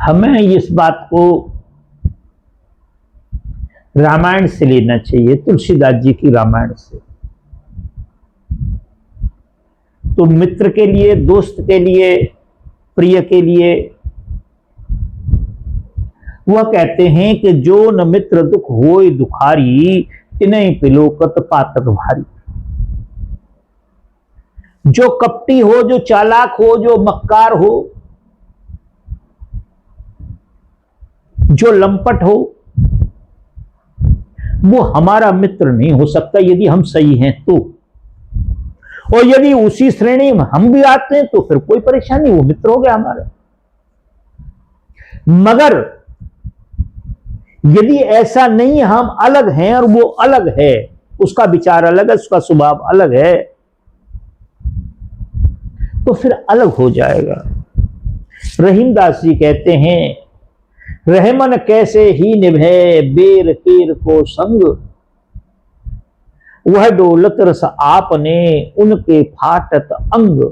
हमें इस बात को रामायण से लेना चाहिए, तुलसीदास जी की रामायण से। तो मित्र के लिए, दोस्त के लिए, प्रिय के लिए वह कहते हैं कि जो न मित्र दुख होय दुखारी, तिनहि पिलोकत पातक भारी। जो कपटी हो, जो चालाक हो, जो मक्कार हो, जो लंपट हो, वो हमारा मित्र नहीं हो सकता यदि हम सही हैं तो। और यदि उसी श्रेणी में हम भी आते हैं तो फिर कोई परेशानी, वो मित्र हो गया हमारा। मगर यदि ऐसा नहीं, हम अलग हैं और वो अलग है, उसका विचार अलग है, उसका स्वभाव अलग है, तो फिर अलग हो जाएगा। रहीमदास जी कहते हैं, रहमन कैसे ही निभे बेर केर को संग, वह डोलत रस आपने उनके फाटत अंग।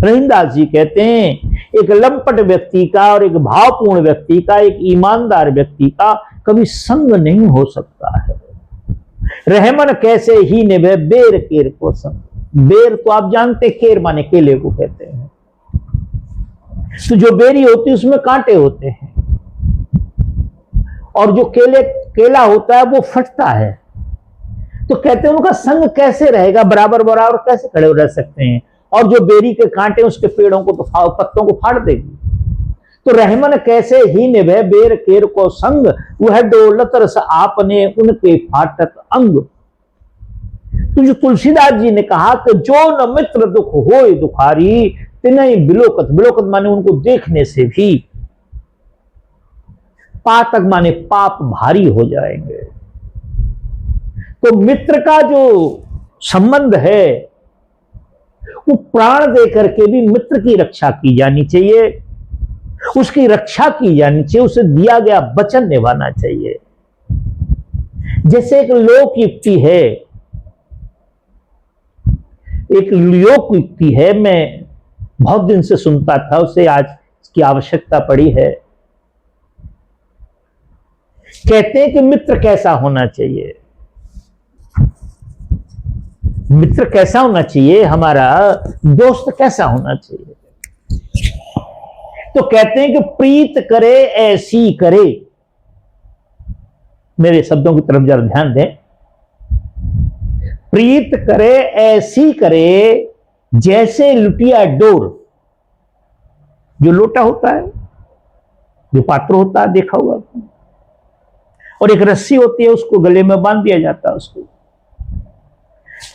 रहीमदास जी कहते हैं, एक लंपट व्यक्ति का और एक भावपूर्ण व्यक्ति का, एक ईमानदार व्यक्ति का कभी संग नहीं हो सकता है। रहमन कैसे ही निभे बेर केर को संग। बेर तो आप जानते, केर माने केले को कहते हैं। तो जो बेरी होती है उसमें कांटे होते हैं, और जो केला होता है वो फटता है। तो कहते हैं उनका संग कैसे रहेगा, बराबर बराबर कैसे खड़े रह सकते हैं। और जो बेरी के कांटे उसके पेड़ों को, तो पत्तों को फाड़ देगी। तो रहमन कैसे ही निभे बेर केर को संग, वह डोलत रस आपने उनके फाटत अंग। तो जो तुलसीदास जी ने कहा कि जो न मित्र दुख होय दुखारी, तिनहि बिलोकत। बिलोकत माने उनको देखने से भी, पातक माने पाप भारी हो जाएंगे। तो मित्र का जो संबंध है वो प्राण दे करके भी मित्र की रक्षा की जानी चाहिए, उसकी रक्षा की जानी चाहिए, उसे दिया गया वचन निभाना चाहिए। जैसे एक लोक युक्ति है, एक लोक युक्ति है, मैं बहुत दिन से सुनता था, उसे आज इसकी आवश्यकता पड़ी है। कहते हैं कि मित्र कैसा होना चाहिए, मित्र कैसा होना चाहिए, हमारा दोस्त कैसा होना चाहिए। तो कहते हैं कि प्रीत करे ऐसी करे। मेरे शब्दों की तरफ जरा ध्यान दें। प्रीत करे ऐसी करे, जैसे लुटिया डोर। जो लोटा होता है, जो पात्र होता है, देखा होगा, और एक रस्सी होती है, उसको गले में बांध दिया जाता है उसको।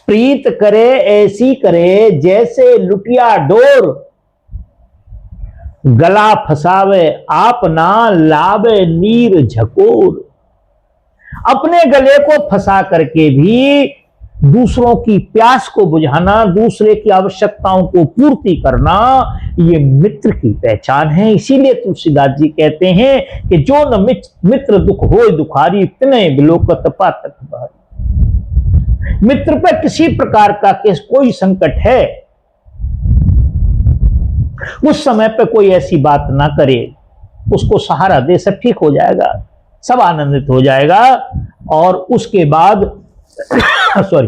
प्रीत करे ऐसी करे, जैसे लुटिया डोर, गला फसावे आप ना लावे नीर झकोर। अपने गले को फंसा करके भी दूसरों की प्यास को बुझाना, दूसरे की आवश्यकताओं को पूर्ति करना, ये मित्र की पहचान है। इसीलिए तुलसीदास जी कहते हैं कि जो न मित्र दुख होय दुखारी, तिनहि बिलोकत पातक भारी। मित्र पर किसी प्रकार का कोई संकट है, उस समय पे कोई ऐसी बात ना करे, उसको सहारा दे, सब ठीक हो जाएगा, सब आनंदित हो जाएगा। और उसके बाद सॉरी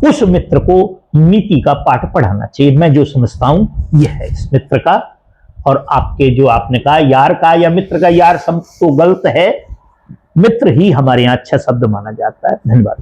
उस मित्र को नीति का पाठ पढ़ाना चाहिए। मैं जो समझता हूं यह है इस मित्र का। और आपके जो आपने कहा यार का या मित्र का, यार शब्द तो गलत है, मित्र ही हमारे यहां अच्छा शब्द माना जाता है। धन्यवाद।